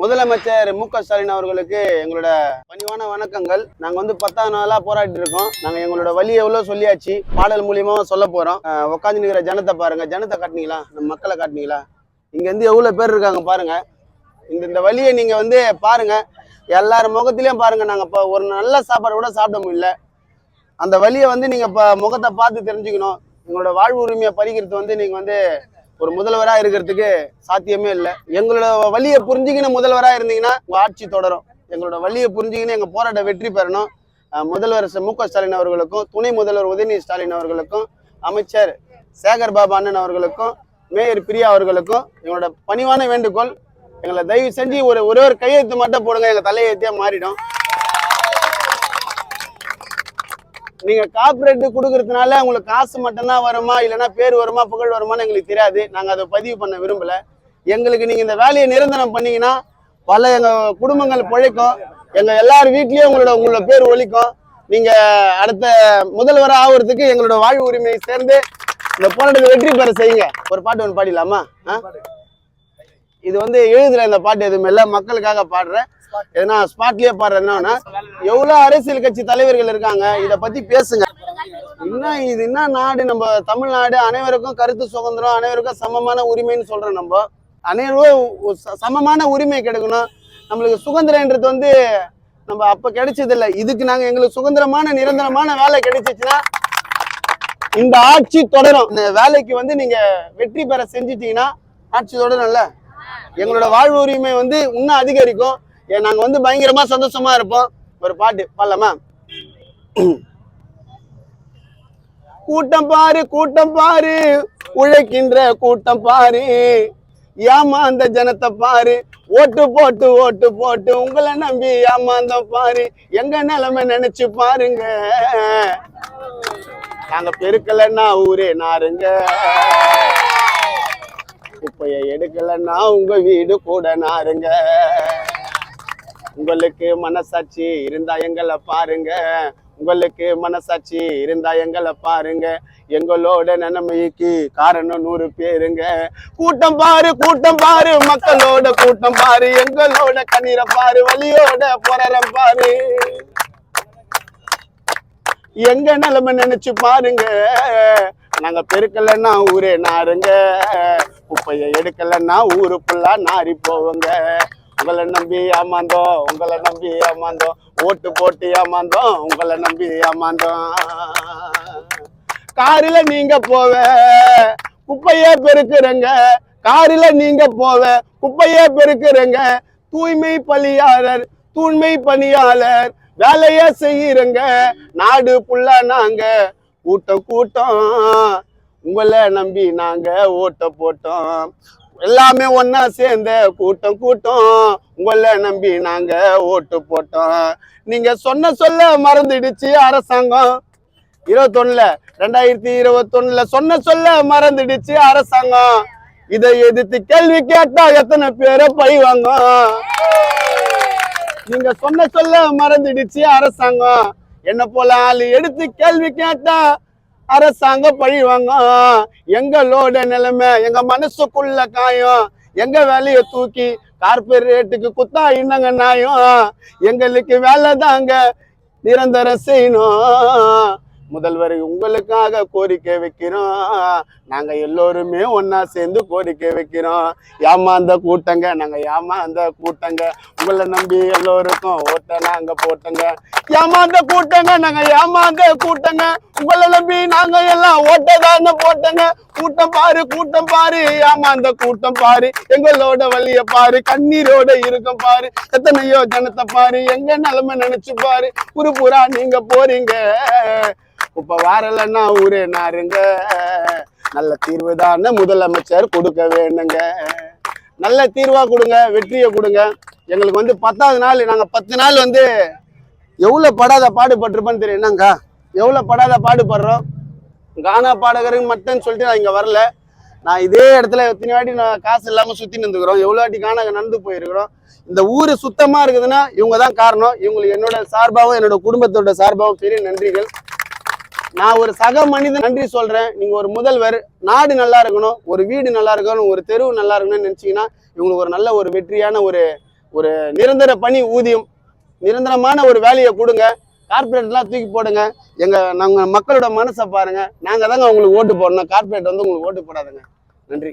முதலமைச்சர் மு.க.ஸ்டாலின் அவர்களுக்கு எங்களோட பணிவான வணக்கங்கள். நாங்க 10வது நாளா போராடிட்டு இருக்கோம். நாங்க எங்களோட வழி எவ்வளவு சொல்லியாச்சு, பாடல் மூலியமா சொல்ல போறோம். உட்காந்து நிக்கிற ஜனத்தை பாருங்க. ஜனத்தை காட்டினீங்களா? நம்ம மக்களை காட்டினீங்களா? இங்க எவ்வளவு பேர் இருக்காங்க பாருங்க. இந்த வழியை நீங்க பாருங்க. எல்லாரும் முகத்திலயும் பாருங்க. நாங்க ஒரு நல்ல சாப்பாடு கூட சாப்பிட முடியல. அந்த வழியை நீங்க முகத்தை பார்த்து தெரிஞ்சுக்கணும். எங்களோட வாழ்வு உரிமையை பறிக்கிறது நீங்க ஒரு முதல்வரா இருக்கிறதுக்கு சாத்தியமே இல்லை. எங்களோட வழியை புரிஞ்சுக்கின்னு முதல்வரா இருந்தீங்கன்னா உங்க ஆட்சி தொடரும். எங்களோட வழியை புரிஞ்சுக்கின்னு எங்க போராட்ட வெற்றி பெறணும். முதல்வர் மு.க.ஸ்டாலின் அவர்களுக்கும், துணை முதல்வர் உதயநிதி ஸ்டாலின் அவர்களுக்கும், அமைச்சர் சேகர் பாபு அண்ணன் அவர்களுக்கும், மேயர் பிரியா அவர்களுக்கும் எங்களோட பணிவான வேண்டுகோள், எங்களை தயவு செஞ்சு ஒரே ஒரு கையெழுத்து மட்டும் போடுங்க. எங்க தலையெழுத்தியா மாறிடும். நீங்க கார்பரேட் கொடுக்கறதுனால உங்களுக்கு காசு மட்டும்தான் வருமா, இல்லைன்னா பேர் வருமா, புகழ் வருமானு எங்களுக்கு தெரியாது. நாங்க அதை பதிவு பண்ண விரும்பல. எங்களுக்கு நீங்க இந்த வேலையை நிரந்தரம் பண்ணீங்கன்னா பல எங்க குடும்பங்கள் பிழைக்கும். எங்க எல்லார் வீட்லயும் உங்களோட பேர் ஒலிக்கும். நீங்க அடுத்த முதல்வராக ஆகுறதுக்கு எங்களோட வாழ்வு உரிமையை சேர்ந்து இந்த போராட்டத்தை வெற்றி பெற செய்யுங்க. ஒரு பாட்டு ஒன்று பாடிடலாமா? இது எழுதுற இந்த பாட்டு எதுவுமே இல்லை, மக்களுக்காக பாடுறேன். எதுனா ஸ்பாட்லயே பாடுறேன்னா, எவ்வளவு அரசியல் கட்சி தலைவர்கள் இருக்காங்க, இத பத்தி பேசுங்க. இது என்ன நாடு நம்ம தமிழ்நாடு? அனைவருக்கும் கருத்து சுதந்திரம், அனைவருக்கும் சமமான உரிமைன்னு சொல்றோம். நம்ம அனைவரும் சமமான உரிமை கிடைக்கணும். நம்மளுக்கு சுதந்திரன்றது நம்ம அப்ப கிடைச்சது இல்லை. இதுக்கு நாங்க எங்களுக்கு சுதந்திரமான நிரந்தரமான வேலை கிடைச்சிச்சுன்னா இந்த ஆட்சி தொடரும். இந்த வேலைக்கு நீங்க வெற்றி பெற செஞ்சிட்டீங்கன்னா ஆட்சி தொடரும்ல. எங்களோட வாழ்வு உரிமை இன்னும் அதிகரிக்கும். நாங்க பயங்கரமா சந்தோஷமா இருப்போம். ஒரு பாட்டு பாடலாமா? கூட்டம் பாரு, கூட்டம் பாரு, உழைக்கின்ற கூட்டம் பாரு, ஏமாந்த ஜனத்தை பாரு, ஓட்டு போட்டு ஓட்டு போட்டு உங்களை நம்பி ஏமாந்த பாரு, எங்க நிலைமை நினைச்சு பாருங்க. நாங்க பெருக்கலன்னா ஊரே நாருங்க, குப்பைய எடுக்கலன்னா உங்க வீடு கூட நாருங்க. உங்களுக்கு மனசாட்சி இருந்தா எங்களை பாருங்க, உங்களுக்கு மனசாட்சி இருந்தா எங்களை பாருங்க. எங்களோட நிலைமைக்கு காரணம் 100 பேருங்க. கூட்டம் பாரு, கூட்டம் பாரு, மக்களோட கூட்டம் பாரு, எங்களோட கண்ணீரை பாரு, வலியோட போராட்டம் பாரு, எங்க நிலைமை நினைச்சு பாருங்க. நாங்க பெருக்கலன்னா ஊரே நாருங்க, குப்பைய எடுக்கலன்னா ஊரு ஃபுல்லா நாரி போவோங்க. உங்களை நம்பி ஏமாந்தோம், உங்களை நம்பி ஏமாந்தோம், ஓட்டு போட்டு ஏமாந்தோம், உங்களை நம்பி ஏமாந்தோம். காரில நீங்க போவ குப்பையே பெருக்குறங்க, காரில நீங்க போவ குப்பையே பெருக்குறங்க. தூய்மை பணியாளர், தூய்மை பணியாளர் வேலைய செய்யறங்க. நாடு ஃபுல்லா நாங்க கூட்டம் கூட்டம், உங்களை நம்பி நாங்க ஓட்ட போட்டோம். எல்லாமே ஒன்னா சேர்ந்த கூட்டம் கூட்டம், உங்களை நம்பி நாங்க ஓட்டு போட்டோம். நீங்க சொல்ல மறந்துடுச்சு அரசாங்கம். 2021 சொல்ல மறந்துடுச்சு அரசாங்கம். இதை எதிர்த்து கேள்வி கேட்டா எத்தனை பேரை பழிவாங்க. நீங்க சொல்ல மறந்துடுச்சு அரசாங்கம். என்ன போல ஆளு எடுத்து கேள்வி கேட்டா அரசாங்கம் பழிவாங்க. எங்களோட நிலைமை எங்க மனசுக்குள்ள காயம், எங்க வேலையை தூக்கி கார்பரேட்டுக்கு குத்தா இன்னங்க நாயம். எங்களுக்கு வேலை தாங்க நிரந்தரம் செய்யணும். முதல்வர் உங்களுக்காக கோரிக்கை வைக்கிறோம். நாங்க எல்லோருமே ஒன்னா சேர்ந்து கோரிக்கை வைக்கிறோம். ஏமாந்த கூட்டங்க, நாங்க ஏமாந்த கூட்டங்க, உங்களை நம்பி எல்லோருக்கும் ஓட்ட நாங்க போட்டங்க. ஏமாந்த கூட்டங்க, நாங்க ஏமாந்த கூட்டங்க, உங்களை நம்பி நாங்க எல்லாம் ஓட்டதான போட்டங்க. கூட்டம் பாரு, கூட்டம் பாரு, ஏமாந்த கூட்டம் பாரு, எங்களோட வழிய பாரு, கண்ணீரோட இருக்கும் பாரு, எத்தனையோ ஜனத்தை பாரு, எங்க நிலைமை நினைச்சு பாரு. புறா நீங்க போறீங்க, இப்ப வரலன்னா ஊரே நாருங்க. நல்ல தீர்வு தானே முதலமைச்சர் கொடுக்க வேணுங்க. நல்ல தீர்வா கொடுங்க, வெற்றியை கொடுங்க. எங்களுக்கு 10வது நாள், நாங்க 10 நாள் எவ்வளவு படாத பாடுபட்டிருப்போன்னு தெரியும். என்னங்கா எவ்வளவு படாத பாடுபடுறோம். கானா பாடகருக்கு மட்டும் சொல்லிட்டு நான் இங்க வரல. நான் இதே இடத்துல எத்தனை வாட்டி நான் காசு இல்லாம சுத்தி நின்றுக்கிறோம். எவ்வளவு வாட்டி கானா நடந்து போயிருக்கிறோம். இந்த ஊரு சுத்தமா இருக்குதுன்னா இவங்க தான் காரணம். இவங்களுக்கு என்னோட சார்பாகவும் என்னோட குடும்பத்தோட சார்பாகவும் பெரிய நன்றிகள். நான் ஒரு சக மனிதன் நன்றி சொல்றேன். நீங்க ஒரு முதல்வர், நாடு நல்லா இருக்கணும், ஒரு வீடு நல்லா இருக்கணும், ஒரு தெருவு நல்லா இருக்கணும்னு நினைச்சீங்கன்னா இவங்களுக்கு ஒரு நல்ல ஒரு வெற்றியான ஒரு ஒரு நிரந்தர பணி ஊதியம், நிரந்தரமான ஒரு வேலையை கொடுங்க. கார்பரேட்லாம் தூக்கி போடுங்க. நாங்க மக்களோட மனசை பாருங்க. நாங்க தாங்க உங்களுக்கு ஓட்டு போடணும். கார்பரேட் வந்து உங்களுக்கு ஓட்டு போடாதுங்க. நன்றி.